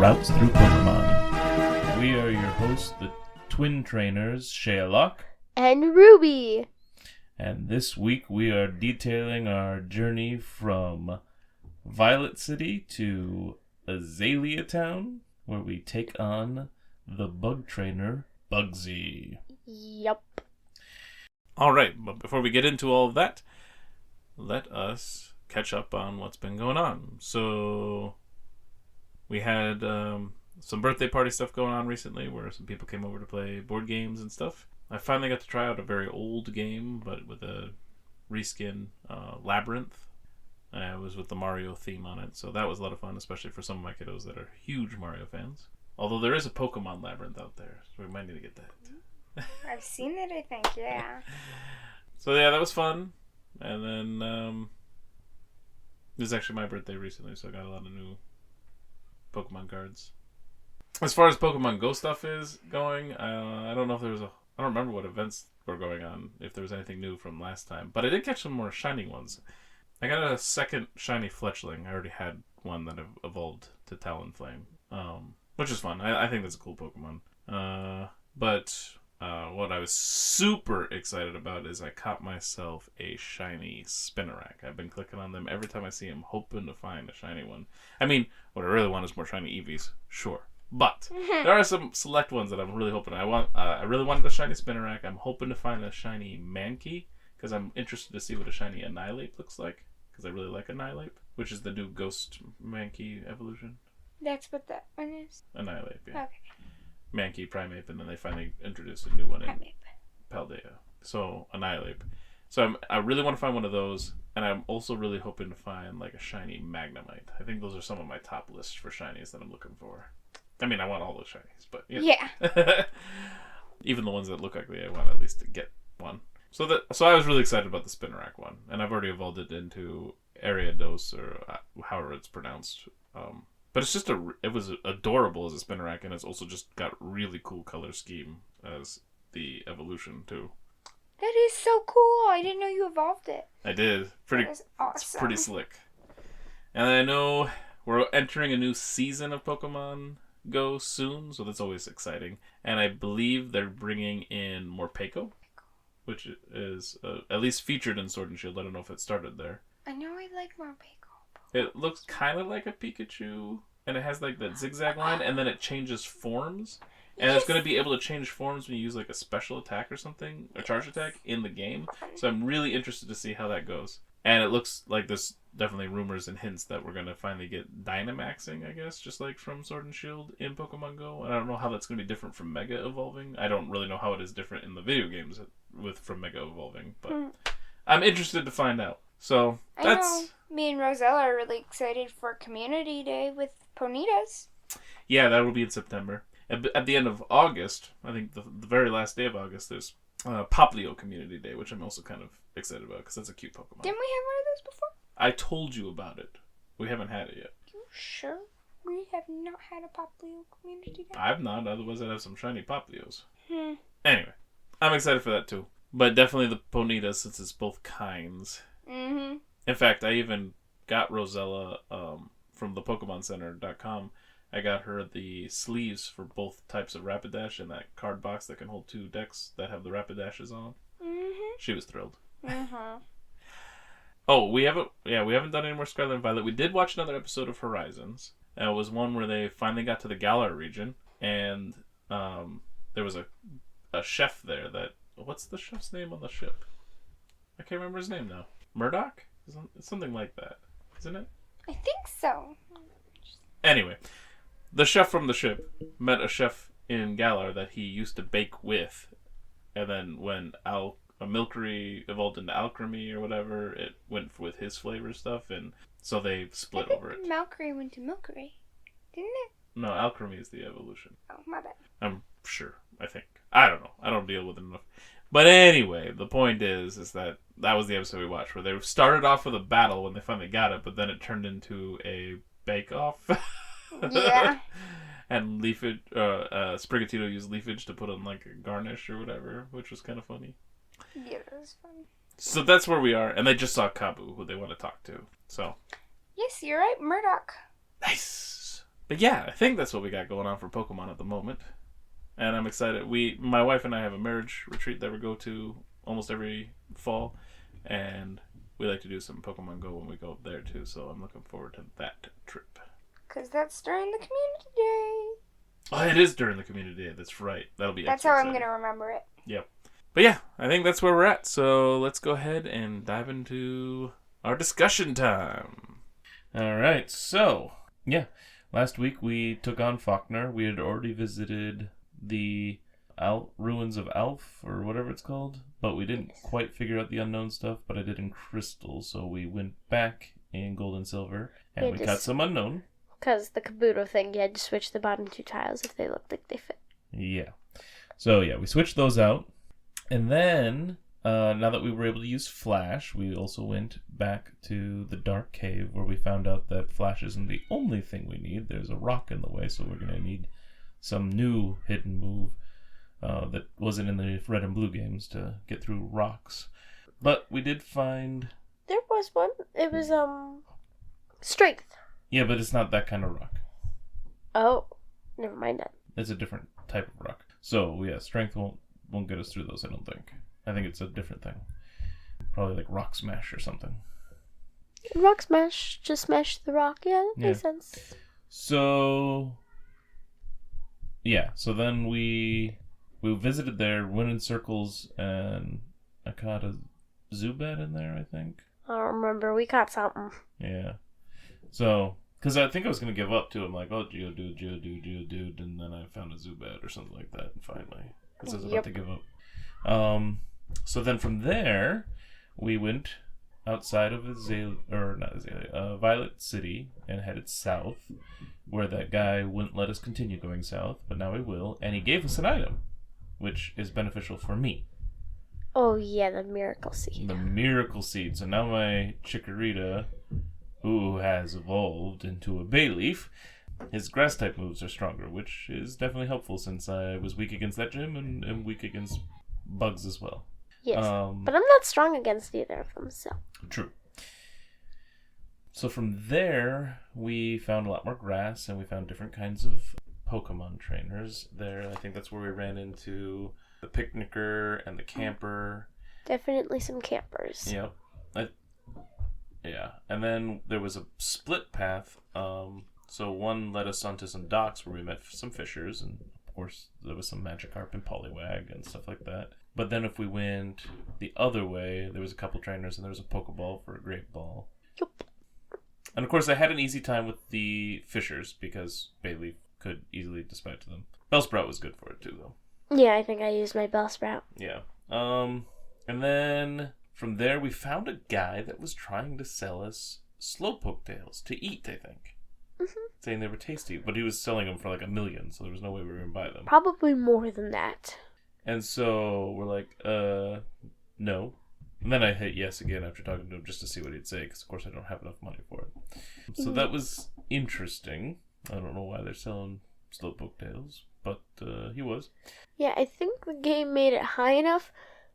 routes through Pokemon. We are your hosts, the twin trainers, Shea Locke and Ruby. And this week we are detailing our journey from Violet City to Azalea Town, where we take on the bug trainer, Bugsy. Yup. Alright, but before we get into all of that, let us catch up on what's been going on. So, we had some birthday party stuff going on recently, where some people came over to play board games and stuff. I finally got to try out a very old game, but with a reskin, Labyrinth. It was with the Mario theme on it, so that was a lot of fun, especially for some of my kiddos that are huge Mario fans. Although there is a Pokemon Labyrinth out there, so we might need to get that. I've seen it, I think, yeah. So yeah, that was fun. And then, it was actually my birthday recently, so I got a lot of new Pokemon cards. As far as Pokemon Go stuff is going, I don't know if there was I don't remember what events were going on, if there was anything new from last time. But I did catch some more shiny ones. I got a second shiny Fletchling. I already had one that evolved to Talonflame, which is fun. I think that's a cool Pokemon. But what I was super excited about is I caught myself a shiny Spinarak. I've been clicking on them every time I see them, hoping to find a shiny one. I mean, what I really want is more shiny Eevees, sure. But there are some select ones that I'm really hoping. I really wanted a shiny Spinarak. I'm hoping to find a shiny Mankey, because I'm interested to see what a shiny Annihilape looks like, because I really like Annihilape, which is the new Ghost Mankey evolution. That's what that one is? Annihilape, yeah. Okay. Mankey, Primeape, and then they finally introduced a new one in Primeape. Paldea. So, Annihilape. So I really want to find one of those, and I'm also really hoping to find like a shiny Magnemite. I think those are some of my top lists for shinies that I'm looking for. I mean, I want all those shinies, but yeah. Even the ones that look ugly, I want at least to get one. So I was really excited about the Spinarak one, and I've already evolved it into Ariados, or however it's pronounced. But it's just it was adorable as a Spinarak, and it's also just got really cool color scheme as the evolution too. That is so cool. I didn't know you evolved it. I did. That is awesome. It's pretty slick. And I know we're entering a new season of Pokemon Go soon, so that's always exciting. And I believe they're bringing in Morpeko, which is at least featured in Sword and Shield. I don't know if it started there. I know I like Morpeko. It looks kind of like a Pikachu, and it has like that zigzag line, and then it changes forms. And it's going to be able to change forms when you use like a special attack or something, a charge attack in the game. So I'm really interested to see how that goes. And it looks like there's definitely rumors and hints that we're going to finally get Dynamaxing, I guess, just like from Sword and Shield in Pokemon Go. And I don't know how that's going to be different from Mega Evolving. I don't really know how it is different in the video games from Mega Evolving, but I'm interested to find out. So that's... I know me and Rosella are really excited for Community Day with Ponitas. Yeah, that will be in September. At the end of August, I think the very last day of August, there's Poplio Community Day, which I'm also kind of excited about, because that's a cute Pokemon. Didn't we have one of those before? I told you about it. We haven't had it yet. You sure? We have not had a Poplio Community Day? I've not, otherwise I'd have some shiny Poplios. Hmm. Anyway, I'm excited for that too. But definitely the Ponyta, since it's both kinds. Mm-hmm. In fact, I even got Rosella from the PokemonCenter.com. I got her the sleeves for both types of Rapidash and that card box that can hold 2 decks that have the Rapidashes on. Mm-hmm. She was thrilled. Mm-hmm. Oh, we haven't done any more Scarlet and Violet. We did watch another episode of Horizons. It was one where they finally got to the Galar region, and there was a chef there that... What's the chef's name on the ship? I can't remember his name now. Murdoch? It's something like that, isn't it? I think so. Anyway, the chef from the ship met a chef in Galar that he used to bake with, and then when a Milcery evolved into Alchemy or whatever, it went with his flavor stuff, and so they split over it. Milcery went to Milcery, didn't it? No, Alchemy is the evolution. Oh, my bad. I'm sure. I think. I don't know. I don't deal with it enough. But anyway, the point is that was the episode we watched, where they started off with a battle when they finally got it, but then it turned into a bake-off. Yeah. And Sprigatito used leafage to put on like a garnish or whatever, which was kind of funny. Yeah, that was fun. So that's where we are, and they just saw Kabu, who they want to talk to. So. Yes, you're right, Murdoch. Nice. But yeah, I think that's what we got going on for Pokemon at the moment. And I'm excited. My wife and I have a marriage retreat that we go to almost every fall. And we like to do some Pokemon Go when we go up there too. So I'm looking forward to that trip. Because that's during the community day. Oh, it is during the community day. That's right. That'll be That's extra how I'm exciting. going to remember it. Yep. But yeah, I think that's where we're at. So let's go ahead and dive into our discussion time. All right, so, yeah. Last week we took on Falkner. We had already visited the Ruins of Alph, or whatever it's called, but we didn't quite figure out the unknown stuff, but I did in Crystal, so we went back in Gold and Silver, and we got some unknown. Because the Kabuto thing, you had to switch the bottom two tiles if they looked like they fit. Yeah. So, yeah, we switched those out. And then, now that we were able to use Flash, we also went back to the Dark Cave where we found out that Flash isn't the only thing we need. There's a rock in the way, so we're going to need some new hidden move that wasn't in the Red and Blue games to get through rocks. But we did find... There was one. It was, Strength. Yeah, but it's not that kind of rock. Oh, never mind that. It's a different type of rock. So, yeah, Strength won't get us through those, I don't think. I think it's a different thing. Probably like Rock Smash or something. Rock Smash. Just smash the rock. Yeah, that makes sense. So... yeah, so then we visited there, went in circles, and I caught a Zubat in there, I think. I don't remember. We caught something. Yeah. So, because I think I was going to give up too. I'm like, oh, Geodude, and then I found a Zubat or something like that, finally. Because I was about to give up. So then from there, we went outside of Violet City and headed south, where that guy wouldn't let us continue going south, but now he will, and he gave us an item, which is beneficial for me. Oh, yeah, the Miracle Seed. The Miracle Seed. So now my Chikorita, who has evolved into a Bayleaf, his Grass-type moves are stronger, which is definitely helpful since I was weak against that gym and weak against bugs as well. Yes, but I'm not strong against either of them, so... True. So from there, we found a lot more grass, and we found different kinds of Pokemon trainers there. I think that's where we ran into the Picnicker and the Camper. Definitely some campers. Yep. Yeah. And then there was a split path. So one led us onto some docks where we met some fishers, and of course there was some Magikarp and Poliwag and stuff like that. But then if we went the other way, there was a couple trainers, and there was a Pokeball for a Great Ball. Yep. And of course I had an easy time with the fishers because Bayleaf could easily dispatch them. Bellsprout was good for it too, though. Yeah, I think I used my Bellsprout. Yeah. And then from there we found a guy that was trying to sell us Slowpoke Tails to eat, I think. Mm-hmm. Saying they were tasty, but he was selling them for like $1 million, so there was no way we were going to buy them. Probably more than that. And so we're like, no. And then I hit yes again after talking to him just to see what he'd say, because of course I don't have enough money for it. So that was interesting. I don't know why they're selling Slowpoke Tails, but he was. Yeah, I think the game made it high enough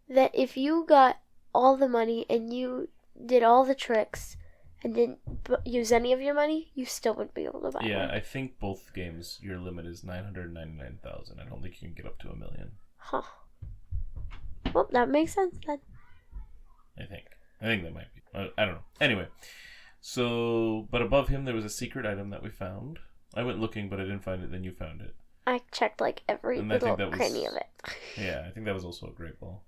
that if you got all the money and you did all the tricks and didn't use any of your money, you still wouldn't be able to buy one. Yeah, I think both games, your limit is 999,000. I don't think you can get up to $1 million. Huh. Well, that makes sense then. I think that might be. I don't know. Anyway, so, but above him there was a secret item that we found. I went looking, but I didn't find it. Then you found it. I checked like every little cranny of it. Yeah, I think that was also a Great Ball.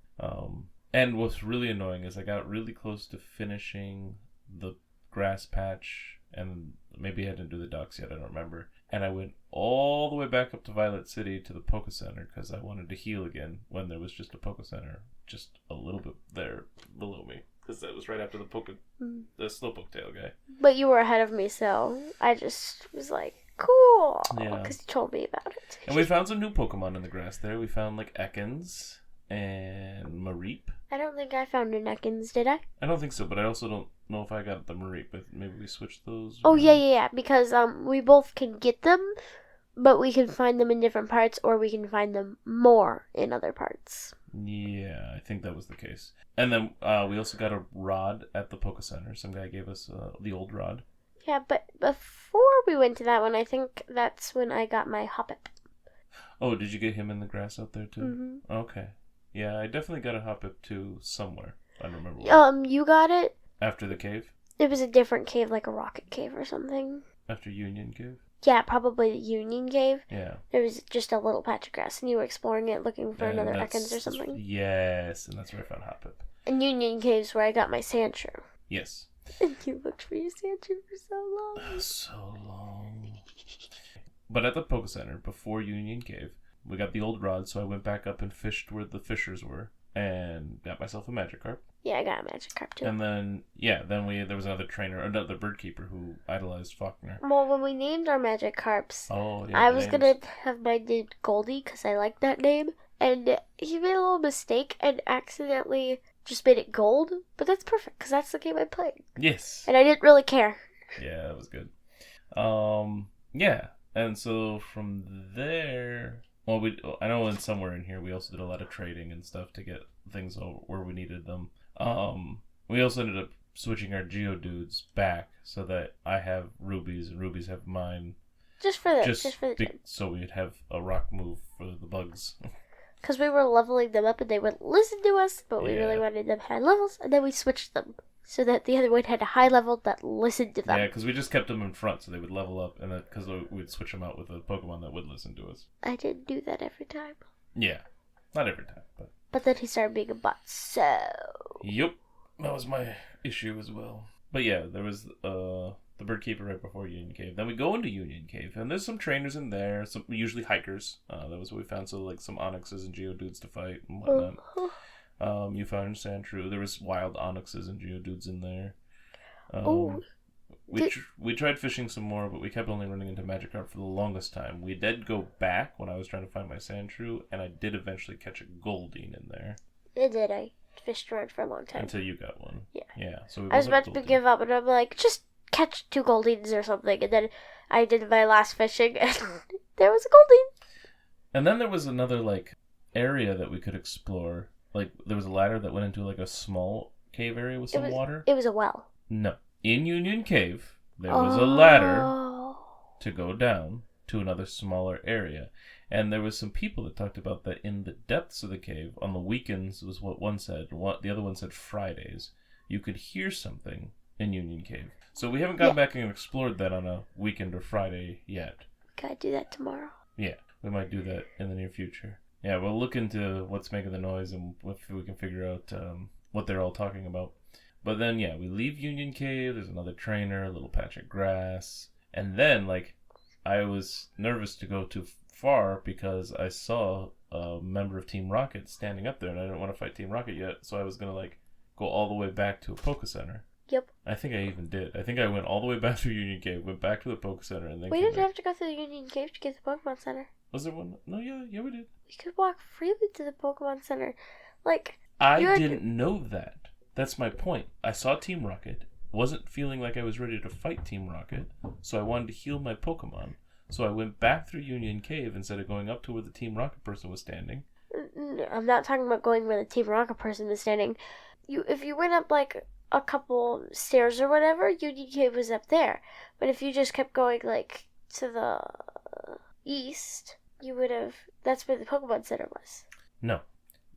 And what's really annoying is I got really close to finishing the grass patch, and maybe I didn't do the docks yet. I don't remember. And I went all the way back up to Violet City to the Poke Center because I wanted to heal again when there was just a Poke Center just a little bit there below me. Because that was right after the Slowpoke Tail guy. But you were ahead of me, so I just was like, cool. Yeah. Because you told me about it. And we found some new Pokemon in the grass there. We found like Ekans and Mareep. I don't think I found an Ekans, did I? I don't think so, but I also don't know if I got the Mareep. But maybe we switched those. Oh, yeah. Because we both can get them, but we can find them in different parts, or we can find them more in other parts. Yeah, I think that was the case. And then we also got a rod at the Poke Center. Some guy gave us the old rod. Yeah, but before we went to that one, I think that's when I got my Hoppip. Oh, did you get him in the grass out there too? Mm-hmm. Okay. Yeah, I definitely got a Hoppip too somewhere. I don't remember where. You got it? After the cave? It was a different cave, like a rocket cave or something. After Union Cave? Yeah, probably the Union Cave. Yeah. There was just a little patch of grass, and you were exploring it, looking for another Ekans or something. Yes, and that's where I found Hoppip. And Union Cave's where I got my Sandshrew. Yes. And you looked for your Sandshrew for so long. So long. But at the Poke Center, before Union Cave, we got the old rod, so I went back up and fished where the fishers were, and got myself a Magikarp. Yeah, I got a Magikarp too. And then, there was another trainer, another bird keeper who idolized Falkner. Well, when we named our Magikarps, Yeah, I was going to have mine named Goldie because I like that name. And he made a little mistake and accidentally just made it Gold. But that's perfect because that's the game I played. Yes. And I didn't really care. Yeah, that was good. Yeah. And so from there, well, I know somewhere in here we also did a lot of trading and stuff to get things where we needed them. We also ended up switching our Geodudes back so that I have Rubies and Rubies have mine. Just for the gym. So we'd have a rock move for the bugs. Because we were leveling them up and they wouldn't listen to us, but we really wanted them high levels, and then we switched them so that the other one had a high level that listened to them. Yeah, because we just kept them in front so they would level up, and because we'd switch them out with a Pokemon that would listen to us. I didn't do that every time. Yeah, not every time, but... But then he started being a butt, so... Yep, that was my issue as well. But yeah, there was the bird keeper right before Union Cave. Then we go into Union Cave, and there's some trainers in there, some usually hikers. That was what we found, so like some Onyxes and Geodudes to fight and whatnot. You found Sandshrew. There was wild Onyxes and Geodudes in there. We tried fishing some more, but we kept only running into Magikarp for the longest time. We did go back when I was trying to find my Sandshrew, and I did eventually catch a Goldeen in there. I did. I fished around for a long time. Until you got one. Yeah. Yeah. So I was about to give up, and I'm like, just catch 2 Goldeens or something. And then I did my last fishing, and there was a Goldeen. And then there was another, area that we could explore. There was a ladder that went into, a small cave area with some water. It was a well. No. In Union Cave, there was a ladder to go down to another smaller area. And there was some people that talked about that in the depths of the cave, on the weekends was what one said, the other one said Fridays, you could hear something in Union Cave. So we haven't gone back and explored that on a weekend or Friday yet. Gotta do that tomorrow. Yeah, we might do that in the near future. Yeah, we'll look into what's making the noise and if we can figure out what they're all talking about. But then, we leave Union Cave, there's another trainer, a little patch of grass. And then, I was nervous to go too far because I saw a member of Team Rocket standing up there and I didn't want to fight Team Rocket yet. So I was going to, go all the way back to a Poke Center. Yep. I think I even did. I think I went all the way back through Union Cave, went back to the Poke Center, and then we didn't have to go through the Union Cave to get to the Pokemon Center. Was there one? No, yeah, we did. We could walk freely to the Pokemon Center. I didn't know that. That's my point. I saw Team Rocket, wasn't feeling like I was ready to fight Team Rocket, so I wanted to heal my Pokemon. So I went back through Union Cave instead of going up to where the Team Rocket person was standing. I'm not talking about going where the Team Rocket person was standing. If you went up a couple stairs or whatever, Union Cave was up there. But if you just kept going to the east, you would have. That's where the Pokemon Center was. No,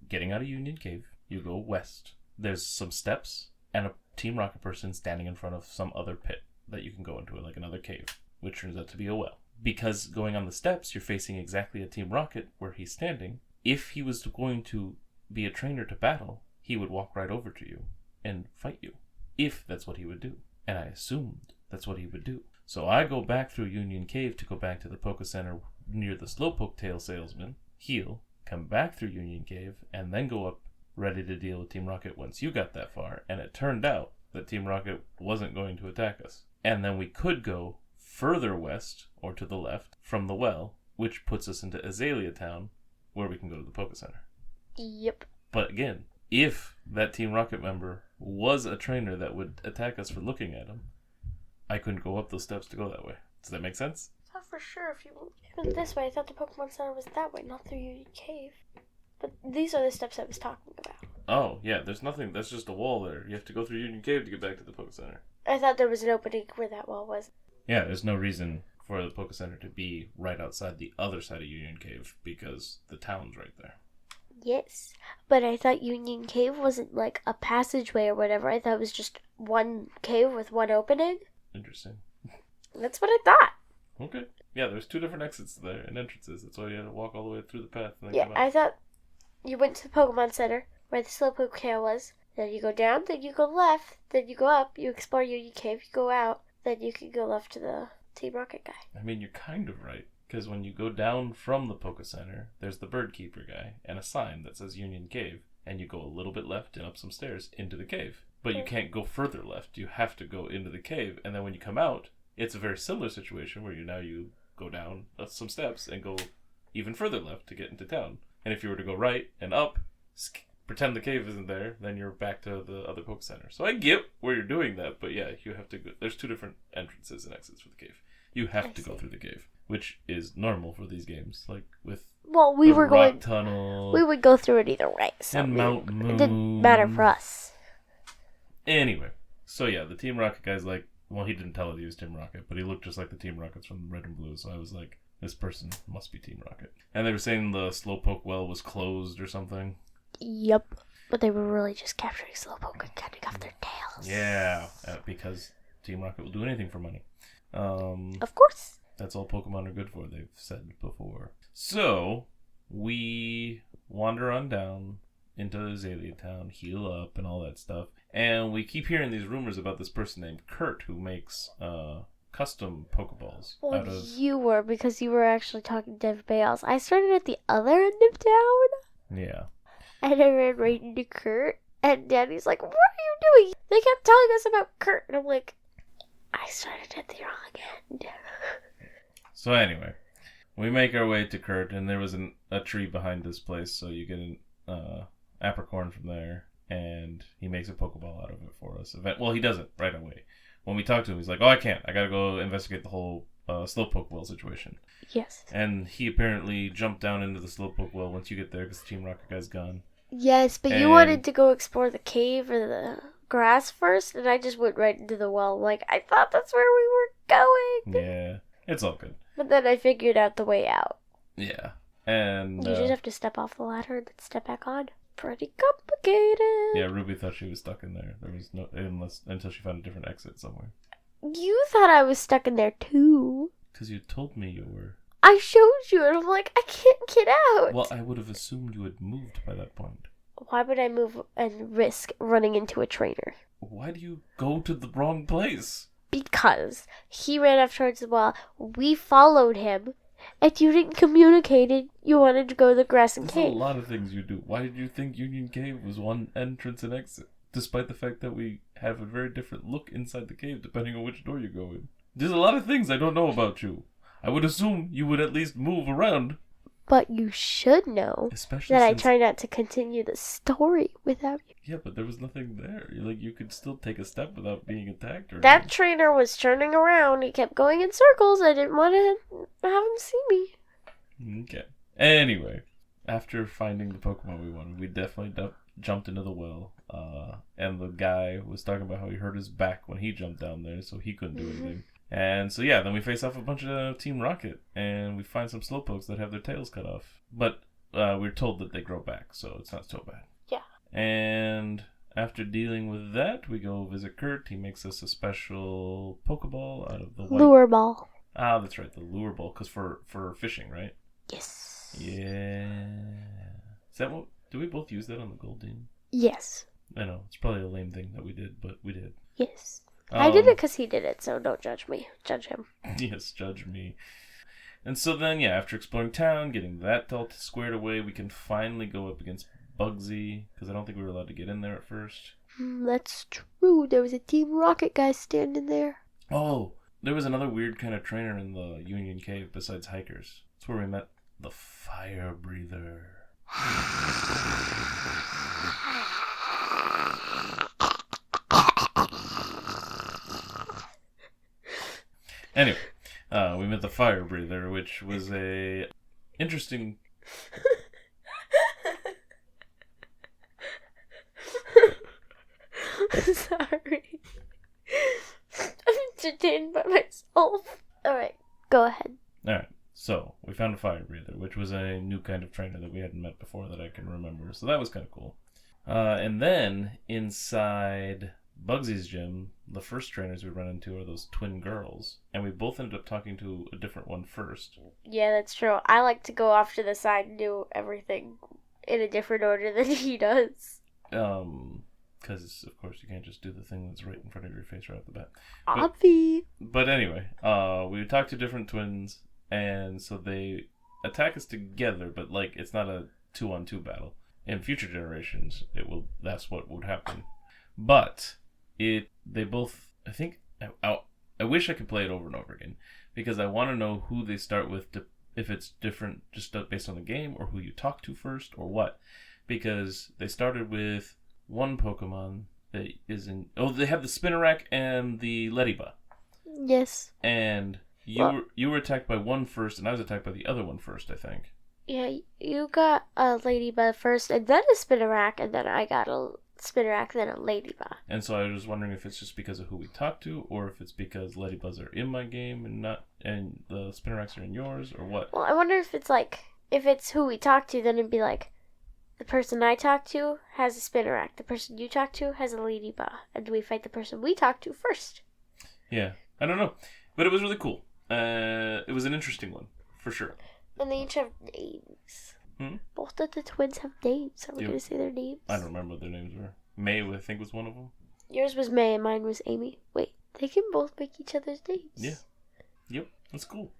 getting out of Union Cave, you go west. There's some steps and a Team Rocket person standing in front of some other pit that you can go into, another cave, which turns out to be a well. Because going on the steps, you're facing exactly a Team Rocket where he's standing. If he was going to be a trainer to battle, he would walk right over to you and fight you, if that's what he would do. And I assumed that's what he would do. So I go back through Union Cave to go back to the Poke Center near the Slowpoke Tail salesman, heal, come back through Union Cave, and then go up ready to deal with Team Rocket once you got that far. And it turned out that Team Rocket wasn't going to attack us. And then we could go further west, or to the left, from the well, which puts us into Azalea Town, where we can go to the Poke Center. Yep. But again, if that Team Rocket member was a trainer that would attack us for looking at him, I couldn't go up those steps to go that way. Does that make sense? I thought for sure if you went this way, I thought the Pokemon Center was that way, not through Union Cave. But these are the steps I was talking about. Oh, yeah, there's nothing. That's just a wall there. You have to go through Union Cave to get back to the Poke Center. I thought there was an opening where that wall was. Yeah, there's no reason for the Poke Center to be right outside the other side of Union Cave because the town's right there. Yes, but I thought Union Cave wasn't like a passageway or whatever. I thought it was just one cave with one opening. Interesting. That's what I thought. Okay. Yeah, there's 2 different exits there and entrances. That's why you had to walk all the way through the path and then Yeah, come out. I thought you went to the Pokemon Center where the Slowpoke Tail was. Then you go down, then you go left, then you go up, you explore Union Cave, you go out, then you can go left to the Team Rocket guy. I mean, you're kind of right. Because when you go down from the Poke Center, there's the Bird Keeper guy and a sign that says Union Cave. And you go a little bit left and up some stairs into the cave. But you can't go further left. You have to go into the cave. And then when you come out, it's a very similar situation where you go down some steps and go even further left to get into town. And if you were to go right and up, pretend the cave isn't there, then you're back to the other Poke Center. So I get where you're doing that, but yeah, you have to go. There's 2 different entrances and exits for the cave. You have to go through the cave, which is normal for these games, like with we were rock going. tunnel. We would go through it either way, so and Mount Moon. it didn't matter for us. Anyway, so yeah, the Team Rocket guy's like, well, he didn't tell us he was Team Rocket, but he looked just like the Team Rockets from Red and Blue, so I was like, this person must be Team Rocket. And they were saying the Slowpoke well was closed or something. Yep. But they were really just capturing Slowpoke and cutting off their tails. Yeah, because Team Rocket will do anything for money. Of course. That's all Pokemon are good for, they've said before. So, we wander on down into Azalea Town, heal up, and all that stuff. And we keep hearing these rumors about this person named Kurt who makes custom Pokeballs out of... You were, because you were actually talking to everybody else. I started at the other end of town. Yeah. And I ran right into Kurt. And Daddy's like, what are you doing? They kept telling us about Kurt. And I'm like, I started at the wrong end. So anyway, we make our way to Kurt, and there was a tree behind this place, so you get an apricorn from there, and he makes a Pokeball out of it for us. Well, he doesn't right away. When we talk to him, he's like, oh, I can't. I gotta go investigate the whole Slowpoke well situation. Yes. And he apparently jumped down into the Slowpoke well once you get there, because the Team Rocket guy's gone. Yes, but you wanted to go explore the cave or the grass first, and I just went right into the well. Like, I thought that's where we were going. Yeah, it's all good. But then I figured out the way out. Yeah. And you just have to step off the ladder and then step back on. Pretty complicated. Yeah, Ruby thought she was stuck in there. There was no until she found a different exit somewhere. You thought I was stuck in there too. Because you told me you were. I showed you, and I'm like, I can't get out. Well, I would have assumed you had moved by that point. Why would I move and risk running into a trainer? Why do you go to the wrong place? Because he ran off towards the wall. We followed him, and you didn't communicate it. You wanted to go to the grass and There's cave. a lot of things you do. Why did you think Union Cave was one entrance and exit? Despite the fact that we have a very different look inside the cave depending on which door you go in. There's a lot of things I don't know about you. I would assume you would at least move around. But you should know Especially that since... I try not to continue the story without you. Yeah, but there was nothing there. You could still take a step without being attacked. Or That anything. trainer was turning around. He kept going in circles. I didn't want to have him see me. Okay. Anyway, after finding the Pokemon we wanted, we definitely jumped into the well. And the guy was talking about how he hurt his back when he jumped down there, so he couldn't do anything. And so yeah, then we face off a bunch of Team Rocket, and we find some Slowpokes that have their tails cut off. But we're told that they grow back, so it's not so bad. Yeah. And after dealing with that, we go visit Kurt. He makes us a special Pokeball out of the white... Lure ball. Ah, that's right, the lure ball, because for fishing, right? Yes. Yeah. Is that what... Do we both use that on the Goldeen? Yes. I know, it's probably a lame thing that we did, but we did. Yes. I did it because he did it, so don't judge me. Judge him. Yes, judge me. And so then, yeah, after exploring town, getting that all squared away, we can finally go up against Bugsy, because I don't think we were allowed to get in there at first. That's true. There was a Team Rocket guy standing there. Oh, there was another weird kind of trainer in the Union Cave besides hikers. That's where we met the Fire Breather. Anyway, we met the Fire Breather, which was a interesting... Sorry. entertained by myself. Alright, go ahead. Alright, so we found a fire breather, which was a new kind of trainer that we hadn't met before that I can remember. So that was kind of cool. And then inside Bugsy's gym, the first trainers we run into are those twin girls. And we both ended up talking to a different one first. Yeah, that's true. I like to go off to the side and do everything in a different order than he does. Because, of course, you can't just do the thing that's right in front of your face right off the bat. But anyway, we talked to different twins, and so they attack us together, but, like, it's not a 2-on-2 battle. In future generations, that's what would happen. But they both, I think, I wish I could play it over and over again, because I want to know who they start with, if it's different just based on the game, or who you talk to first, or what. Because they started with one Pokemon that is in... Oh, they have the Spinarak and the Ladybug. Yes. And you were attacked by one first, and I was attacked by the other one first, I think. Yeah, you got a Ladybug first, and then a Spinarak, and then I got a Spinarak, then a Ladybug. And so I was wondering if it's just because of who we talked to, or if it's because Ladybugs are in my game and the Spinaraks are in yours, or what. Well, I wonder if it's who we talked to, then it'd be like, the person I talked to has a Spinarak, the person you talked to has a Ladybug, and we fight the person we talked to first. Yeah, I don't know, but it was really cool. It was an interesting one, for sure. And they each have names. Both of the twins have names. Are we going to say their names? I don't remember what their names were. May, I think, was one of them. Yours was May and mine was Amy. Wait, they can both make each other's names. Yeah. Yep, that's cool.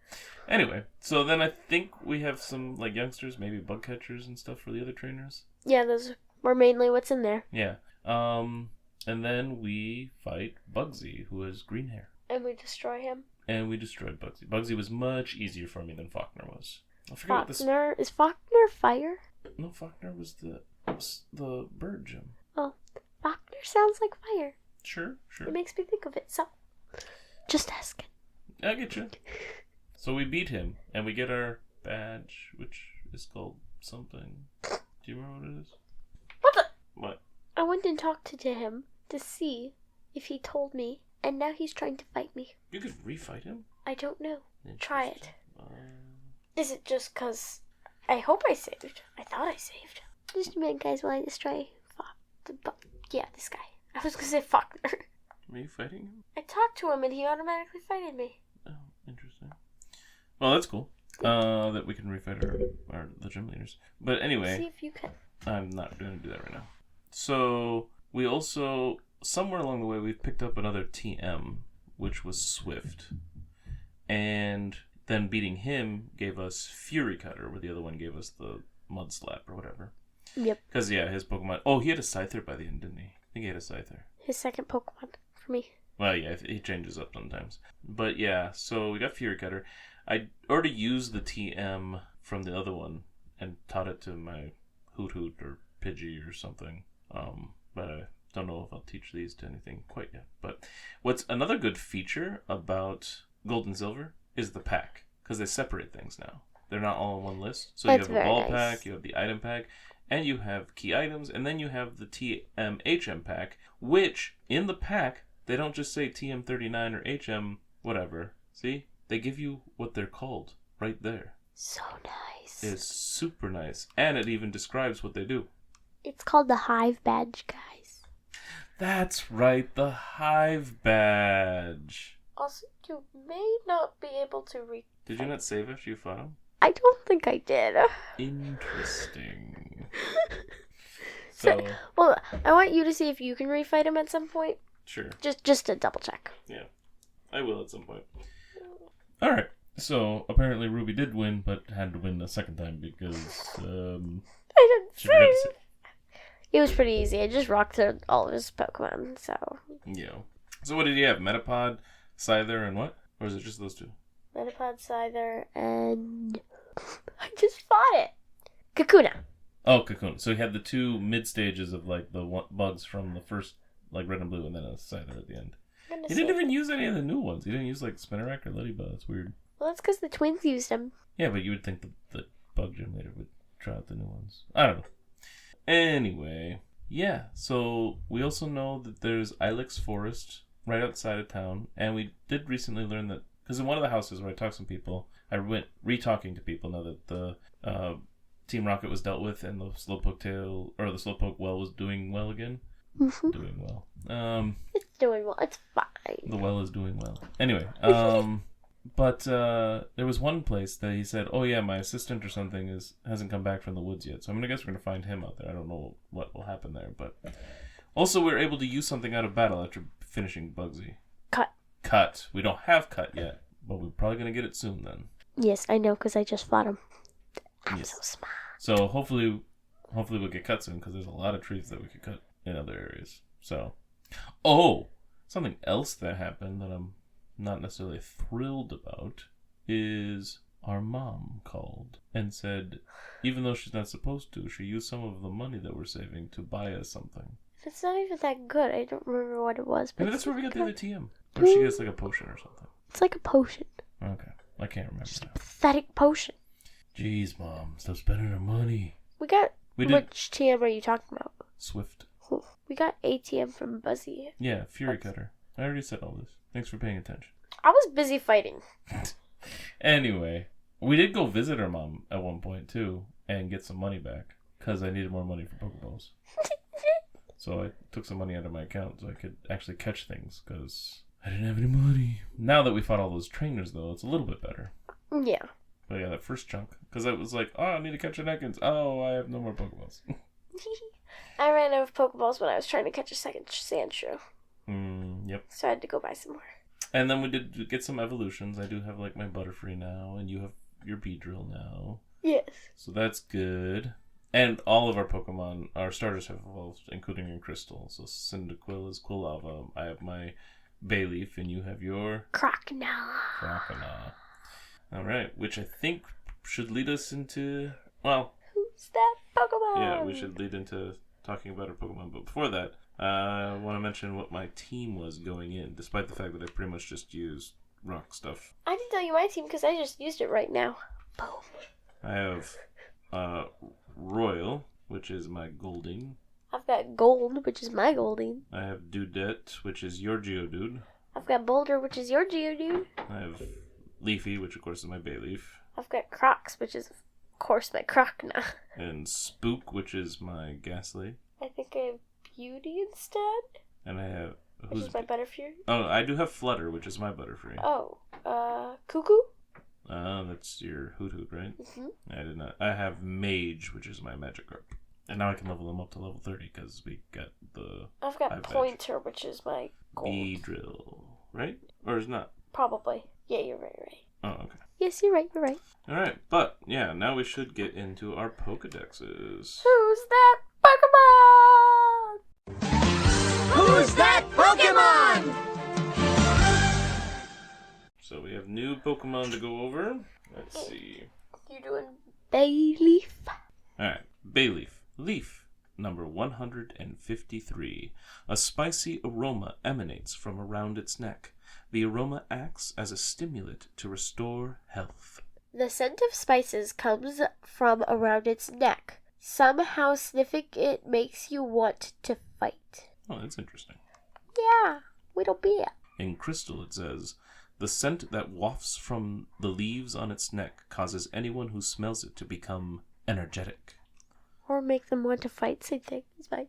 Anyway, so then I think we have some, like, youngsters, maybe bug catchers and stuff for the other trainers. Yeah, those were mainly what's in there. Yeah. And then we fight Bugsy, who has green hair. And we destroy him. And we destroyed Bugsy. Bugsy was much easier for me than Falkner was. I forget what this... Is Falkner fire? No, Falkner was the bird gym. Oh, Falkner sounds like fire. Sure. It makes me think of it, so just asking. I get you. So we beat him, and we get our badge, which is called something. Do you remember what it is? What the? What? I went and talked to him to see if he told me, and now he's trying to fight me. You could refight him? I don't know. Try it. Uh... Is it just because I hope I saved? I thought I saved. Just a minute, guys, while I destroy this guy. I was going to say Falkner. Were you fighting him? I talked to him and he automatically fighted me. Oh, interesting. Well, that's cool. That we can refight the gym leaders. But anyway... See if you can. I'm not going to do that right now. So, we also... Somewhere along the way, we've picked up another TM, which was Swift. And... Then beating him gave us Fury Cutter, where the other one gave us the Mud Slap or whatever. Yep. Because, yeah, his Pokemon... Oh, he had a Scyther by the end, didn't he? I think he had a Scyther. His second Pokemon for me. Well, yeah, he changes up sometimes. But, yeah, so we got Fury Cutter. I already used the TM from the other one and taught it to my Hoot or Pidgey or something. But I don't know if I'll teach these to anything quite yet. But what's another good feature about Gold and Silver is the pack, because they separate things now. They're not all in one list. So That's you have a ball nice. pack, you have the item pack, and you have key items, and then you have the TM-HM pack, which, in the pack, they don't just say TM39 or HM whatever. See? They give you what they're called right there. So nice. It's super nice. And it even describes what they do. It's called the Hive Badge, guys. That's right, the Hive Badge. Also, you may not be able to Did you not save after you fought him? I don't think I did. Interesting. So, well, I want you to see if you can refight him at some point. Sure. Just to double check. Yeah, I will at some point. All right. So apparently Ruby did win, but had to win a second time because I didn't see. It was pretty easy. I just rocked through all of his Pokemon, so. Yeah. So what did you have? Metapod, Scyther, and what? Or is it just those two? Metapod, Scyther, and I just fought it. Kakuna. Oh, Cocoon. So he had the two mid stages of like the bugs from the first like Red and Blue, and then a Scyther at the end. He didn't even use any of the new ones. He didn't use like Spinarak or Ladybug. That's weird. Well, that's because the twins used them. Yeah, but you would think the bug gym leader would try out the new ones. I don't know. Anyway, yeah. So we also know that there's Ilex Forest right outside of town, and we did recently learn that, because in one of the houses where I talked to some people, I went re-talking to people now that the Team Rocket was dealt with and the Slowpoke Tail, or the Slowpoke well was doing well again. Mm-hmm. Doing well. It's doing well. It's fine. The well is doing well. Anyway, but there was one place that he said, "Oh yeah, my assistant or something hasn't come back from the woods yet." So I'm gonna guess we're gonna find him out there. I don't know what will happen there, but also we were able to use something out of battle after finishing Bugsy. Cut. We don't have Cut yet, but we're probably gonna get it soon then. Yes, I know, because I just fought him. I'm Yes. so smart. So hopefully we'll get Cut soon, because there's a lot of trees that we could cut in other areas. So, something else that happened that I'm not necessarily thrilled about is our mom called and said, even though she's not supposed to, she used some of the money that we're saving to buy us something. It's not even that good. I don't remember what it was. But Maybe that's where we got the other TM. Or she gets like a potion or something. It's like a potion. Okay. I can't remember Just a now. pathetic potion. Jeez, Mom. Stop spending our money. We got... We did Which TM are you talking about? Swift. We got ATM from Bugsy. Yeah, Fury Cutter. I already said all this. Thanks for paying attention. I was busy fighting. Anyway, we did go visit our mom at one point too and get some money back because I needed more money for Pokeballs. So I took some money out of my account so I could actually catch things because I didn't have any money. Now that we fought all those trainers though, it's a little bit better. Yeah. But yeah, that first chunk, because I was like, oh, I need to catch an Ekans. Oh, I have no more Pokeballs. I ran out of Pokeballs when I was trying to catch a second Sandshrew. Yep. So I had to go buy some more. And then we did get some evolutions. I do have like my Butterfree now, and you have your Beedrill now. Yes. So that's good. And all of our Pokemon, our starters have evolved, including in Crystal. So Cyndaquil is Quilava. I have my Bayleaf, and you have your Crocodile. Alright, which I think should lead us into, well... Who's that Pokemon? Yeah, we should lead into talking about our Pokemon. But before that, I want to mention what my team was going in, despite the fact that I pretty much just used rock stuff. I can tell you my team because I just used it right now. Boom. I have Royal, which is my Golding. I've got Gold, which is my Golding. I have Dudette, which is your Geodude. I've got Boulder, which is your Geodude. I have Leafy, which of course is my Bayleaf. I've got Crocs, which is of course my Crocna. And Spook, which is my Ghastly. I think I have Beauty instead. And I have... Which is my Butterfree. Oh, I do have Flutter, which is my Butterfree. Oh, Cuckoo? That's your Hoot, right? Mm-hmm. I did not. I have Mage, which is my Magikarp. And now I can level them up to level 30 because we got the... I've got Pointer, which is my Gold. Beedrill, right? Or is not? Probably. Yeah, you're right. Oh, okay. Yes, you're right. Alright, but, yeah, now we should get into our Pokedexes. Who's that Pokemon? Who's that Pokemon? So we have new Pokemon to go over. Let's see. You doing Bayleaf? Alright, Bayleaf. Leaf, number 153. A spicy aroma emanates from around its neck. The aroma acts as a stimulant to restore health. The scent of spices comes from around its neck. Somehow sniffing it makes you want to fight. Oh, that's interesting. Yeah, Whittle Beer. In Crystal it says, the scent that wafts from the leaves on its neck causes anyone who smells it to become energetic. Or make them want to fight, same thing. It's fine.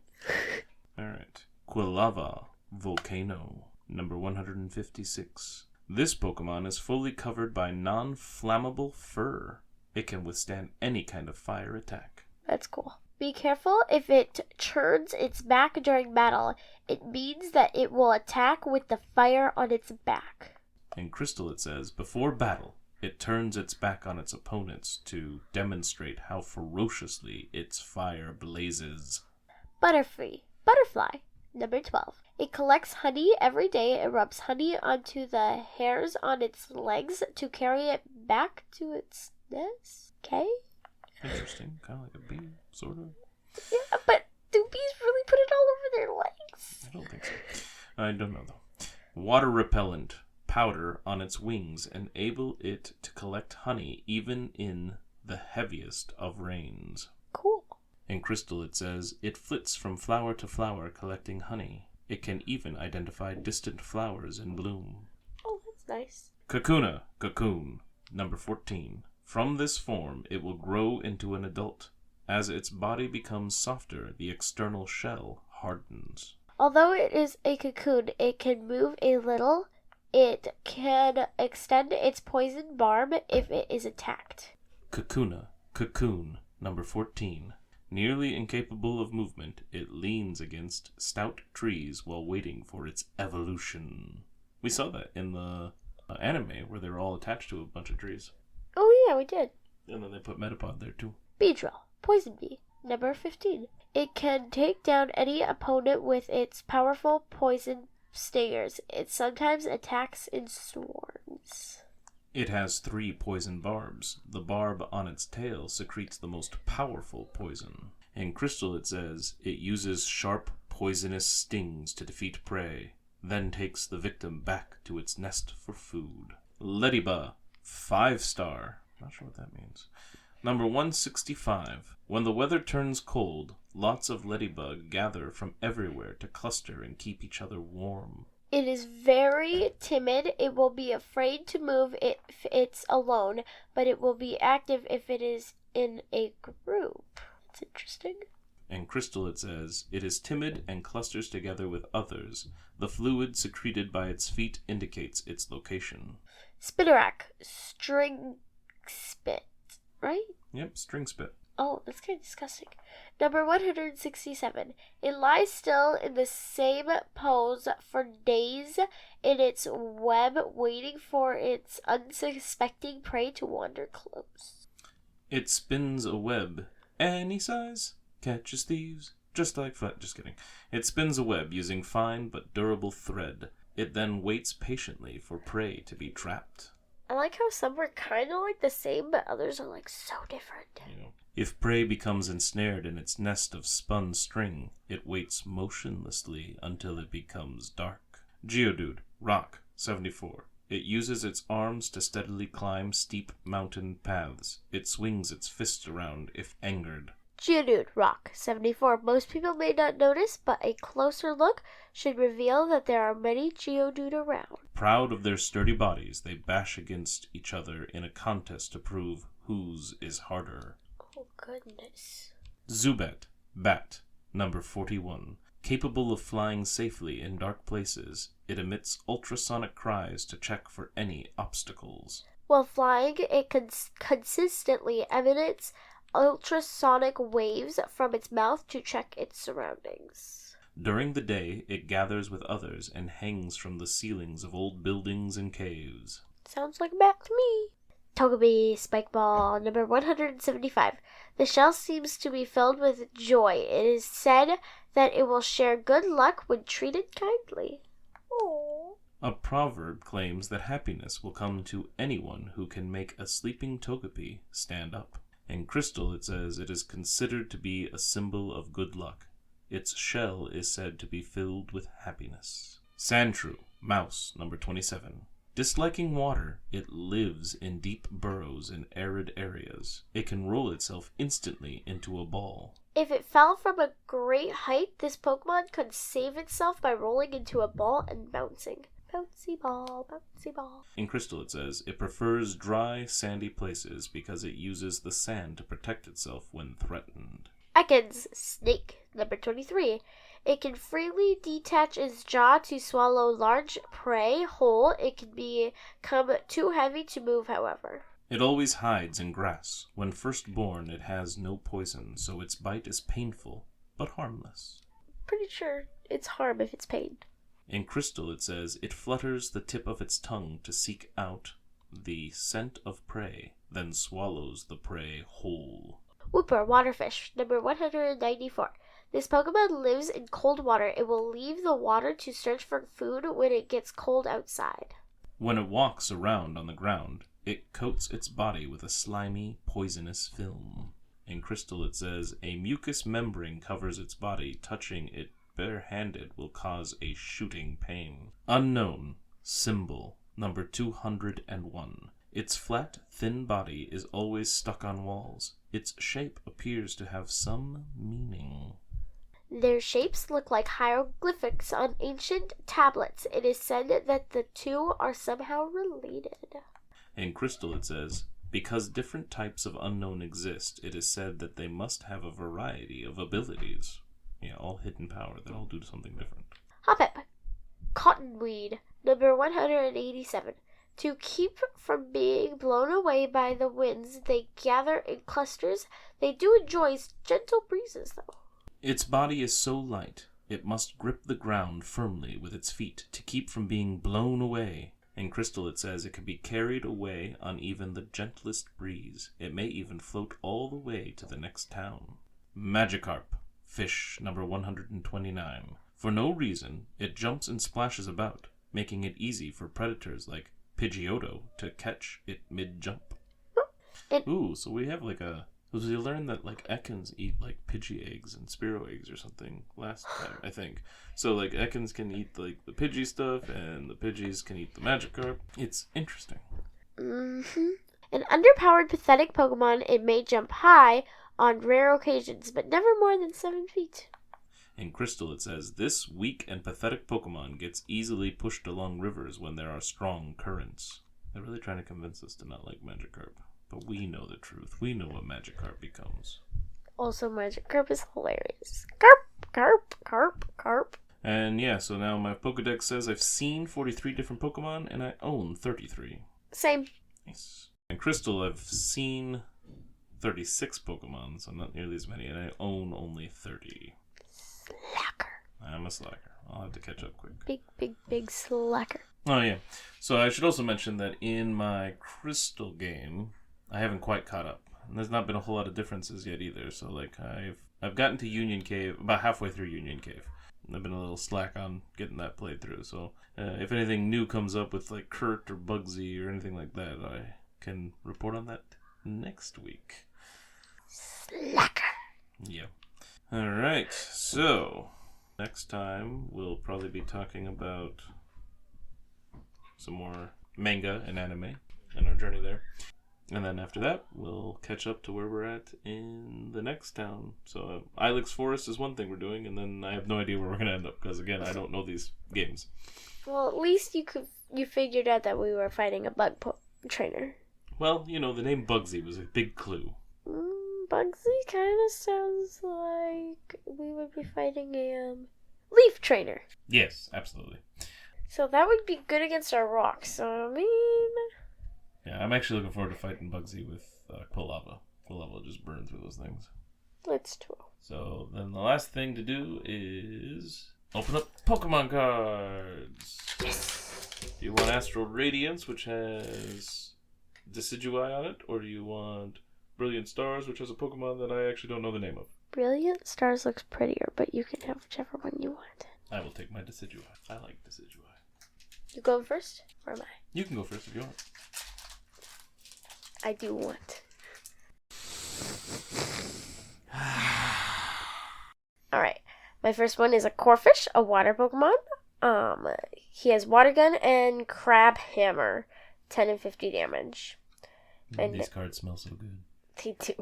Alright. Quilava, Volcano, number 156. This Pokemon is fully covered by non-flammable fur. It can withstand any kind of fire attack. That's cool. Be careful if it turns its back during battle. It means that it will attack with the fire on its back. In Crystal it says, before battle, it turns its back on its opponents to demonstrate how ferociously its fire blazes. Butterfree. Butterfly. Number 12. It collects honey every day and rubs honey onto the hairs on its legs to carry it back to its nest. Okay? Interesting. Kind of like a bee, sort of. Yeah, but do bees really put it all over their legs? I don't think so. I don't know, though. Water repellent. Powder on its wings enable it to collect honey even in the heaviest of rains. Cool. In Crystal it says, it flits from flower to flower collecting honey. It can even identify distant flowers in bloom. Oh, that's nice. Kakuna, cocoon. Number 14. From this form, it will grow into an adult. As its body becomes softer, the external shell hardens. Although it is a cocoon, it can move a little. It can extend its poison barb if it is attacked. Kakuna, cocoon. Number 14. Nearly incapable of movement, it leans against stout trees while waiting for its evolution. We saw that in the anime where they were all attached to a bunch of trees. Oh yeah, we did. And then they put Metapod there too. Beedrill, poison bee. Number 15. It can take down any opponent with its powerful poison stingers. It sometimes attacks in swarms. It has 3 poison barbs. The barb on its tail secretes the most powerful poison. In Crystal it says, it uses sharp, poisonous stings to defeat prey, then takes the victim back to its nest for food. Ladybug, 5-star. Not sure what that means. Number 165. When the weather turns cold, lots of ladybug gather from everywhere to cluster and keep each other warm. It is very timid. It will be afraid to move if it's alone, but it will be active if it is in a group. That's interesting. In Crystal it says, it is timid and clusters together with others. The fluid secreted by its feet indicates its location. Spinnerack, string spit, right? Yep, string spit. Oh, that's kind of disgusting. Number 167. It lies still in the same pose for days in its web, waiting for its unsuspecting prey to wander close. It spins a web, any size, catches thieves, just like flat. Just kidding. It spins a web using fine but durable thread. It then waits patiently for prey to be trapped. I like how some are kind of like the same, but others are like so different. If prey becomes ensnared in its nest of spun string, it waits motionlessly until it becomes dark. Geodude, rock, 74. It uses its arms to steadily climb steep mountain paths. It swings its fists around if angered. Geodude, rock, 74. Most people may not notice, but a closer look should reveal that there are many Geodude around. Proud of their sturdy bodies, they bash against each other in a contest to prove whose is harder. Oh, goodness. Zubat, bat, number 41. Capable of flying safely in dark places, it emits ultrasonic cries to check for any obstacles. While flying, it consistently emits ultrasonic waves from its mouth to check its surroundings. During the day, it gathers with others and hangs from the ceilings of old buildings and caves. Sounds like a bat to me. Togepi, Spike Ball, number 175. The shell seems to be filled with joy. It is said that it will share good luck when treated kindly. Aww. A proverb claims that happiness will come to anyone who can make a sleeping Togepi stand up. In Crystal it says it is considered to be a symbol of good luck. Its shell is said to be filled with happiness. Sandshrew, mouse, number 27. Disliking water, it lives in deep burrows in arid areas. It can roll itself instantly into a ball. If it fell from a great height, this Pokemon could save itself by rolling into a ball and bouncing. Bouncy ball, bouncy ball. In Crystal it says it prefers dry, sandy places because it uses the sand to protect itself when threatened. Ekans, snake, number 23. It can freely detach its jaw to swallow large prey whole. It can become too heavy to move, however. It always hides in grass. When first born, it has no poison, so its bite is painful, but harmless. Pretty sure it's harm if it's pain. In Crystal it says it flutters the tip of its tongue to seek out the scent of prey, then swallows the prey whole. Whooper, waterfish, number 194. This Pokemon lives in cold water. It will leave the water to search for food when it gets cold outside. When it walks around on the ground, it coats its body with a slimy, poisonous film. In Crystal it says a mucous membrane covers its body. Touching it barehanded will cause a shooting pain. Unown, symbol, number 201. Its flat, thin body is always stuck on walls. Its shape appears to have some meaning. Their shapes look like hieroglyphics on ancient tablets. It is said that the two are somehow related. In Crystal it says, because different types of Unown exist, it is said that they must have a variety of abilities. Yeah, all hidden power that all do something different. Hoppip. Cottonweed, number 187. To keep from being blown away by the winds, they gather in clusters. They do enjoy gentle breezes, though. Its body is so light, it must grip the ground firmly with its feet to keep from being blown away. In Crystal it says it can be carried away on even the gentlest breeze. It may even float all the way to the next town. Magikarp, fish number 129. For no reason, it jumps and splashes about, making it easy for predators like Pidgeotto to catch it mid-jump. Ooh, so we have like a... We learned that like Ekans eat like Pidgey eggs and Spearow eggs or something last time, I think. So like Ekans can eat like the Pidgey stuff and the Pidgeys can eat the Magikarp. It's interesting. Mm-hmm. An underpowered pathetic Pokemon, it may jump high on rare occasions, but never more than 7 feet. In Crystal it says, this weak and pathetic Pokemon gets easily pushed along rivers when there are strong currents. They're really trying to convince us to not like Magikarp. But we know the truth. We know what Magikarp becomes. Also, Magikarp is hilarious. Carp. And yeah, so now my Pokedex says I've seen 43 different Pokemon, and I own 33. Same. Nice. In Crystal, I've seen 36 Pokemon, so not nearly as many, and I own only 30. Slacker. I'm a slacker. I'll have to catch up quick. Big slacker. Oh, yeah. So I should also mention that in my Crystal game, I haven't quite caught up. And there's not been a whole lot of differences yet either. So like I've gotten to Union Cave, about halfway through Union Cave. I've been a little slack on getting that played through. So if anything new comes up with like Kurt or Bugsy or anything like that, I can report on that next week. Slacker. Yeah. Alright, so next time we'll probably be talking about some more manga and anime and our journey there. And then after that, we'll catch up to where we're at in the next town. So Ilex Forest is one thing we're doing, and then I have no idea where we're going to end up, because again, I don't know these games. Well, at least you figured out that we were fighting a bug trainer. Well, you know, the name Bugsy was a big clue. Bugsy kind of sounds like we would be fighting a leaf trainer. Yes, absolutely. So that would be good against our rocks. So, I mean... Yeah, I'm actually looking forward to fighting Bugsy with Quilava. Quilava just burn through those things. Let's do it. So then the last thing to do is open up Pokemon cards. Yes! Do you want Astral Radiance, which has Decidueye on it, or do you want Brilliant Stars, which has a Pokemon that I actually don't know the name of? Brilliant Stars looks prettier, but you can have whichever one you want. I will take my Decidueye. I like Decidueye. You going first, or am I? You can go first if you want. I do want. Alright. My first one is a Corphish, a water Pokemon. He has Water Gun and Crab Hammer. 10 and 50 damage. And these cards smell so good. They do.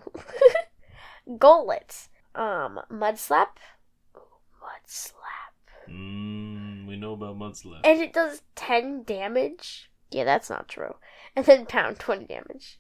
Golett. Mud Slap. Mud Slap. We know about Mud Slap. And it does 10 damage. Yeah, that's not true. And then Pound, 20 damage.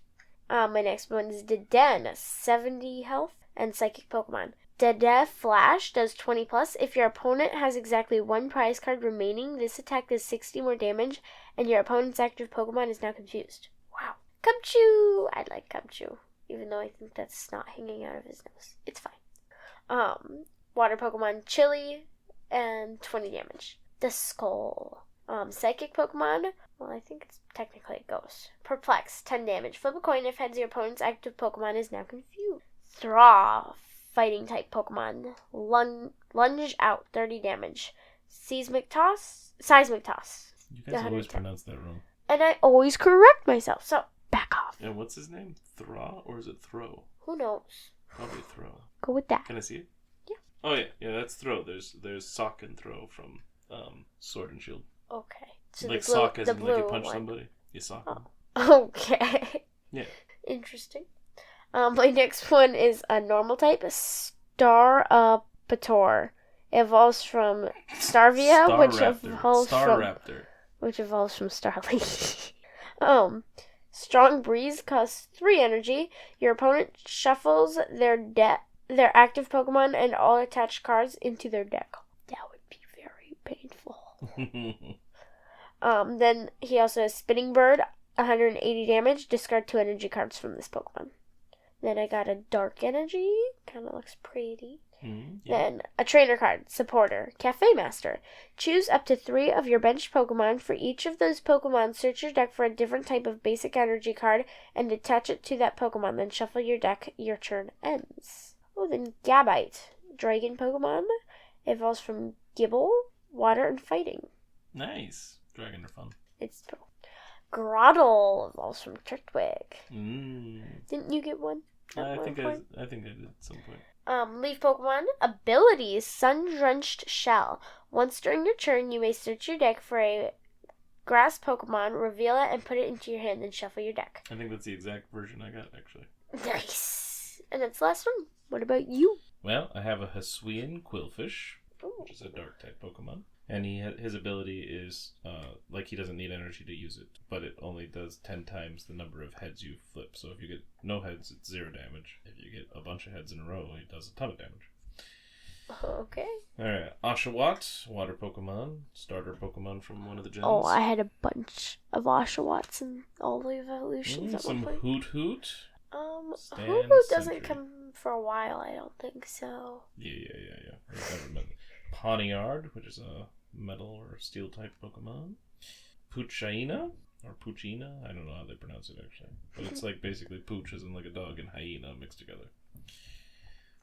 My next one is Dedenne, 70 health, and Psychic Pokemon. Dedenne Flash does 20 plus. If your opponent has exactly one prize card remaining, this attack does 60 more damage, and your opponent's active Pokemon is now confused. Wow. Cubchoo! I like Cubchoo, even though I think that's not hanging out of his nose. It's fine. Water Pokemon Chili, and 20 damage. The Skull. Psychic Pokemon, well, I think it's technically a ghost. Perplex, 10 damage. Flip a coin if heads your opponent's active Pokemon is now confused. Thraw, fighting type Pokemon. Lunge out, 30 damage. Seismic Toss. You guys always pronounce that wrong. And I always correct myself, so back off. And what's his name? Thraw, or is it Throw? Who knows? Probably Throw. Go with that. Can I see it? Yeah. Oh yeah, that's Throw. There's Sock and Throw from Sword and Shield. Okay. So like the blue, sock as the in blue like you punch one. somebody. You sock them. Okay. Yeah. Interesting. My next one is a normal type, Staraptor. evolves from Starvia, which evolves from Starly. Strong Breeze costs 3 energy. Your opponent shuffles their active Pokemon and all attached cards into their deck. That would be very painful. Then he also has Spinning Bird, 180 damage. Discard 2 energy cards from this Pokemon. Then I got a Dark Energy. Kind of looks pretty. Then a trainer card, Supporter, Cafe Master. Choose up to 3 of your benched Pokemon. For each of those Pokemon, search your deck for a different type of basic energy card and attach it to that Pokemon. Then shuffle your deck. Your turn ends. Oh, then Gabite, Dragon Pokemon. Evolves from Gibble, Water, and Fighting. Nice. Dragon are fun. It's cool. Grottle evolves from Turtwig. Didn't you get one? I think I did at some point. Leaf Pokemon. Abilities. Sun-Drenched Shell. Once during your turn, you may search your deck for a grass Pokemon, reveal it, and put it into your hand, then shuffle your deck. I think that's the exact version I got, actually. Nice. And that's the last one. What about you? Well, I have a Hisuian Quillfish, which is a Dark-type Pokemon. And his ability is, he doesn't need energy to use it, but it only does 10 times the number of heads you flip. So if you get no heads, it's 0 damage. If you get a bunch of heads in a row, it does a ton of damage. Okay. Alright, Oshawott, Water Pokemon, starter Pokemon from one of the gens. Oh, I had a bunch of Oshawotts in all the evolutions at one point. Some Hoot Hoot. Hoot doesn't come for a while, I don't think so. Yeah. Pawniard, which is a metal or steel type Pokemon. Puchaina or Puchina, I don't know how they pronounce it actually, but it's like basically Pooch as in like a dog and hyena mixed together.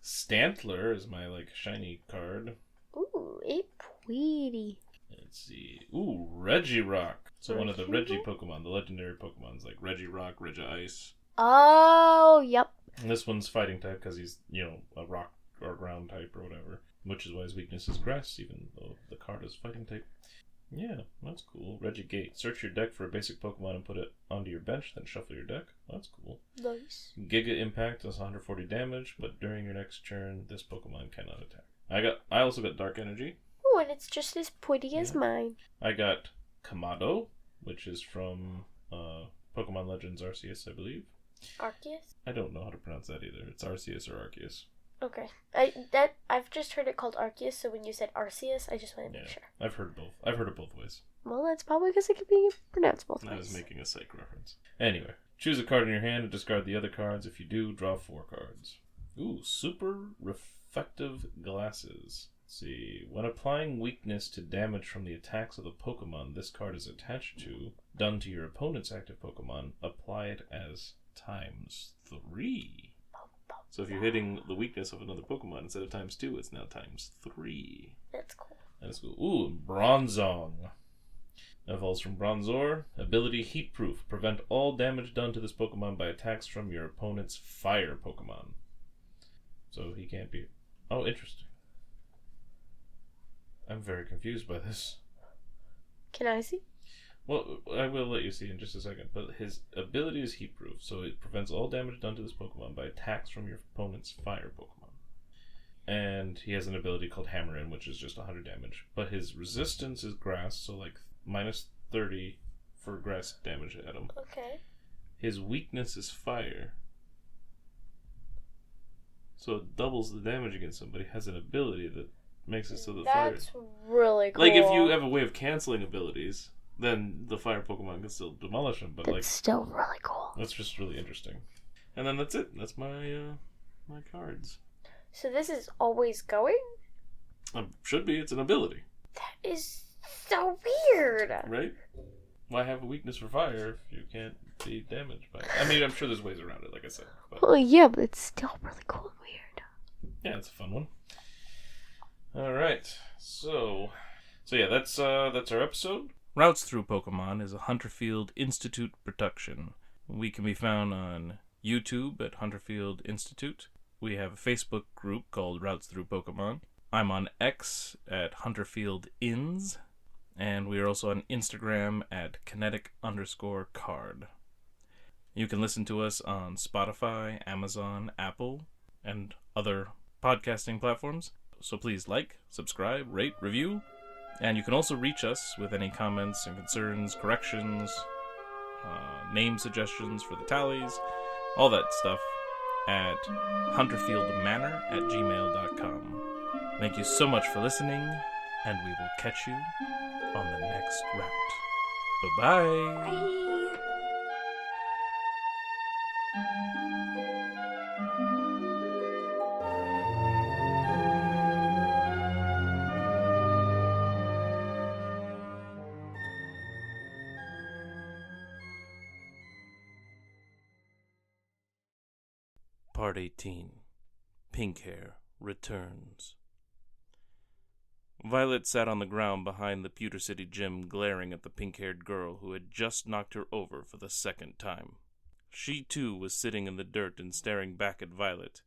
Stantler is my shiny card. Ooh, a pretty. Let's see. Ooh, Regirock. So one of the Regi Pokemon, the legendary Pokemons like Regirock, Regice. Oh, yep. And this one's fighting type because he's a rock or ground type or whatever. Which is why his weakness is grass, even though the card is fighting type. Yeah, that's cool. Regigate. Search your deck for a basic Pokemon and put it onto your bench, then shuffle your deck. That's cool. Nice. Giga Impact does 140 damage, but during your next turn, this Pokemon cannot attack. I also got Dark Energy. Oh, and it's just as pretty as mine. I got Kamado, which is from Pokemon Legends Arceus, I believe. Arceus? I don't know how to pronounce that either. It's Arceus or Arceus. Okay. I've just heard it called Arceus, so when you said Arceus, I just wanted to make sure. I've heard both. I've heard it both ways. Well, that's probably because it could be pronounced both ways. I was making a psych reference. Anyway, choose a card in your hand and discard the other cards. If you do, draw 4 cards. Ooh, Super Reflective Glasses. Let's see. When applying weakness to damage from the attacks of the Pokemon this card is attached to, done to your opponent's active Pokemon, apply it as ×3. So if you're hitting the weakness of another Pokemon, instead of ×2, it's now ×3. That's cool. That's cool. Ooh, Bronzong. Evolves from Bronzor. Ability Heatproof. Prevent all damage done to this Pokemon by attacks from your opponent's fire Pokemon. So he can't be... Oh, interesting. I'm very confused by this. Can I see? Well, I will let you see in just a second, but his ability is Heatproof, so it prevents all damage done to this Pokemon by attacks from your opponent's fire Pokemon. And he has an ability called Hammer In, which is just 100 damage. But his resistance is grass, so -30 for grass damage at him. Okay. His weakness is fire. So it doubles the damage against him, but he has an ability that makes it so that fire... That's really cool. Like, if you have a way of canceling abilities... then the fire Pokemon can still demolish them, but that's still really cool. That's just really interesting. And then that's it. That's my my cards. So this is always going? Should be. It's an ability. That is so weird. Right? Why have a weakness for fire if you can't be damaged by it? I mean, I'm sure there's ways around it, like I said. But... Well, yeah, but it's still really cool and weird. Yeah, it's a fun one. All right. So yeah, that's our episode. Routes Through Pokemon is a Hunterfield Institute production. We can be found on YouTube at Hunterfield Institute. We have a Facebook group called Routes Through Pokemon. I'm on X at HunterfieldIns. And we are also on Instagram at kinetic_card. You can listen to us on Spotify, Amazon, Apple, and other podcasting platforms. So please like, subscribe, rate, review, and you can also reach us with any comments and concerns, corrections, name suggestions for the tallies, all that stuff at hunterfieldmanor@gmail.com. Thank you so much for listening, and we will catch you on the next route. Bye-bye. Bye. Part 18. Pink Hair returns. Violet sat on the ground behind the Pewter City gym, glaring at the pink-haired girl who had just knocked her over for the second time. She, too, was sitting in the dirt and staring back at Violet.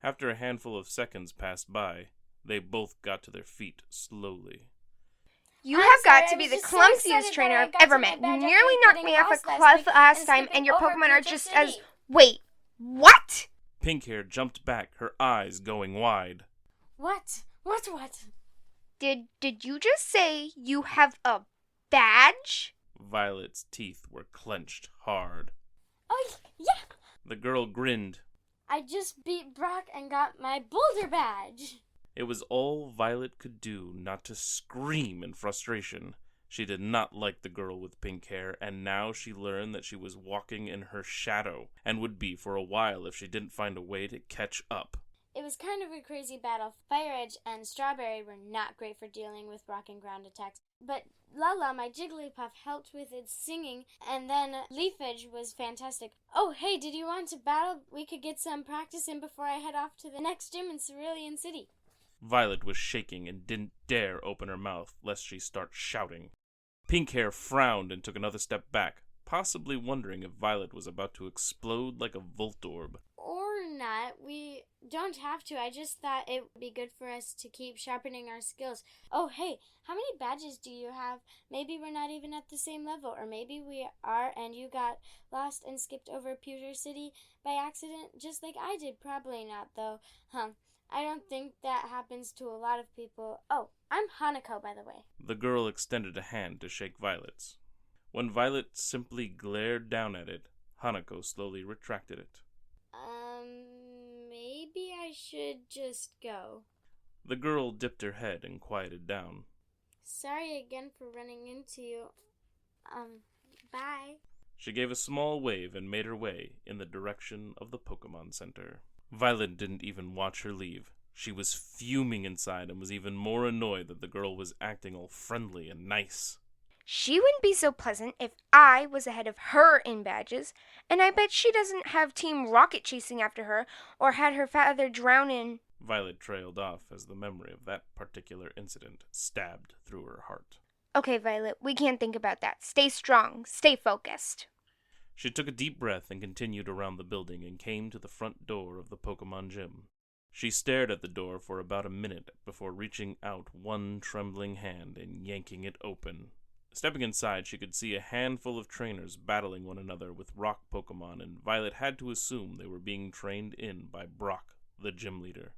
After a handful of seconds passed by, they both got to their feet slowly. You have got to be the clumsiest trainer I've ever met. You nearly knocked me off a cliff last time, and your Pokemon are just as... Wait, what? Pink Hair jumped back, her eyes going wide. What? Did you just say you have a badge? Violet's teeth were clenched hard. Oh, yeah! The girl grinned. I just beat Brock and got my Boulder Badge. It was all Violet could do not to scream in frustration. She did not like the girl with pink hair, and now she learned that she was walking in her shadow, and would be for a while if she didn't find a way to catch up. It was kind of a crazy battle. Fire Edge and Strawberry were not great for dealing with rock and ground attacks, but Lala, my Jigglypuff, helped with its singing, and then Leaf Edge was fantastic. Oh, hey, did you want to battle? We could get some practice in before I head off to the next gym in Cerulean City. Violet was shaking and didn't dare open her mouth lest she start shouting. Pink Hair frowned and took another step back, possibly wondering if Violet was about to explode like a Voltorb. Or not. We don't have to. I just thought it would be good for us to keep sharpening our skills. Oh, hey, how many badges do you have? Maybe we're not even at the same level, or maybe we are and you got lost and skipped over Pewter City by accident, just like I did. Probably not, though. I don't think that happens to a lot of people. Oh, I'm Hanako, by the way. The girl extended a hand to shake Violet's. When Violet simply glared down at it, Hanako slowly retracted it. Maybe I should just go. The girl dipped her head and quieted down. Sorry again for running into you. Bye. She gave a small wave and made her way in the direction of the Pokemon Center. Violet didn't even watch her leave. She was fuming inside and was even more annoyed that the girl was acting all friendly and nice. She wouldn't be so pleasant if I was ahead of her in badges, and I bet she doesn't have Team Rocket chasing after her, or had her father drown in... Violet trailed off as the memory of that particular incident stabbed through her heart. Okay, Violet, we can't think about that. Stay strong. Stay focused. She took a deep breath and continued around the building and came to the front door of the Pokemon gym. She stared at the door for about a minute before reaching out one trembling hand and yanking it open. Stepping inside, she could see a handful of trainers battling one another with rock Pokemon, and Violet had to assume they were being trained in by Brock, the gym leader.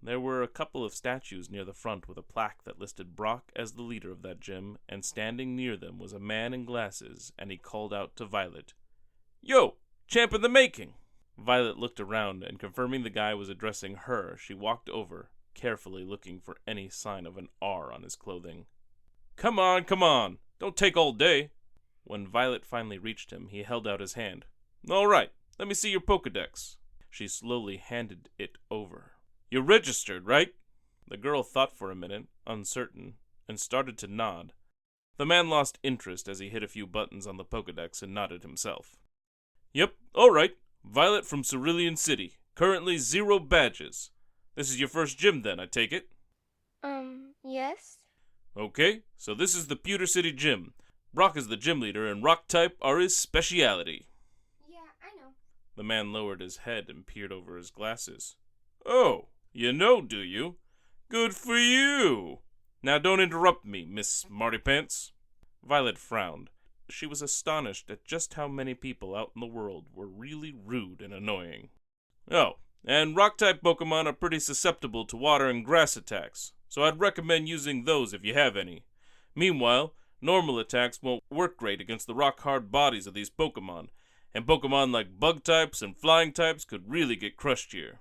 There were a couple of statues near the front with a plaque that listed Brock as the leader of that gym, and standing near them was a man in glasses, and he called out to Violet, "Yo, champ in the making!" Violet looked around, and confirming the guy was addressing her, she walked over, carefully looking for any sign of an R on his clothing. Come on, don't take all day." When Violet finally reached him, he held out his hand. "All right, let me see your Pokedex." She slowly handed it over. "You're registered, right?" The girl thought for a minute, uncertain, and started to nod. The man lost interest as he hit a few buttons on the Pokedex and nodded himself. "Yep, all right. Violet from Cerulean City. Currently 0 badges. This is your first gym then, I take it?" Yes? Okay, so this is the Pewter City gym. Brock is the gym leader and rock type are his speciality. Yeah, I know. The man lowered his head and peered over his glasses. "Oh, you know, do you? Good for you. Now don't interrupt me, Miss Smarty Pants." Violet frowned. She was astonished at just how many people out in the world were really rude and annoying. "Oh, And rock-type Pokemon are pretty susceptible to water and grass attacks, so I'd recommend using those if you have any. Meanwhile, normal attacks won't work great against the rock-hard bodies of these Pokemon, and Pokemon like bug-types and flying-types could really get crushed here.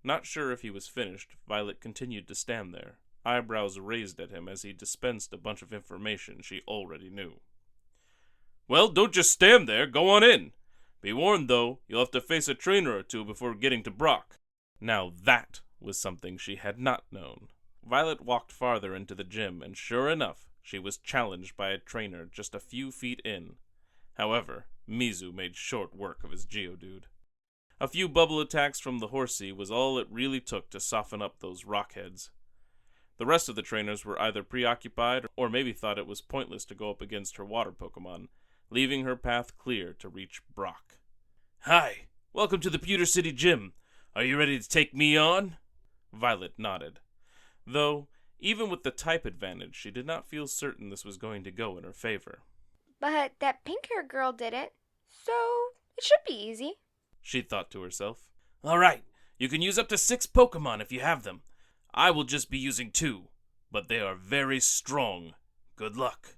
Not sure if he was finished, Violet continued to stand there, eyebrows raised at him as he dispensed a bunch of information she already knew. Well, don't just stand there, go on in. Be warned, though, you'll have to face a trainer or two before getting to Brock. Now that was something she had not known. Violet walked farther into the gym, and sure enough, she was challenged by a trainer just a few feet in. However, Mizu made short work of his Geodude. A few bubble attacks from the Horsey was all it really took to soften up those rockheads. The rest of the trainers were either preoccupied or maybe thought it was pointless to go up against her water Pokemon, leaving her path clear to reach Brock. Hi, welcome to the Pewter City Gym. Are you ready to take me on? Violet nodded. Though, even with the type advantage, she did not feel certain this was going to go in her favor. But that pink-haired girl did it, so it should be easy. She thought to herself. All right, you can use up to 6 Pokemon if you have them. I will just be using 2, but they are very strong. Good luck.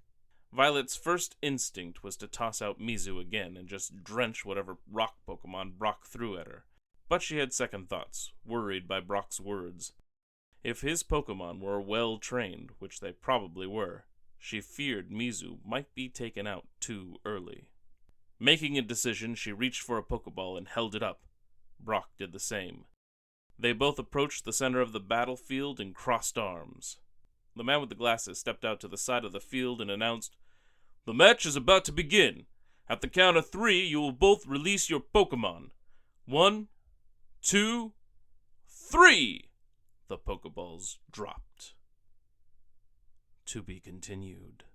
Violet's first instinct was to toss out Mizu again and just drench whatever rock Pokemon Brock threw at her. But she had second thoughts, worried by Brock's words. If his Pokemon were well trained, which they probably were, she feared Mizu might be taken out too early. Making a decision, she reached for a Pokeball and held it up. Brock did the same. They both approached the center of the battlefield and crossed arms. The man with the glasses stepped out to the side of the field and announced, The match is about to begin. At the count of 3, you will both release your Pokemon. 1, 2, 3! The Pokeballs dropped. To be continued.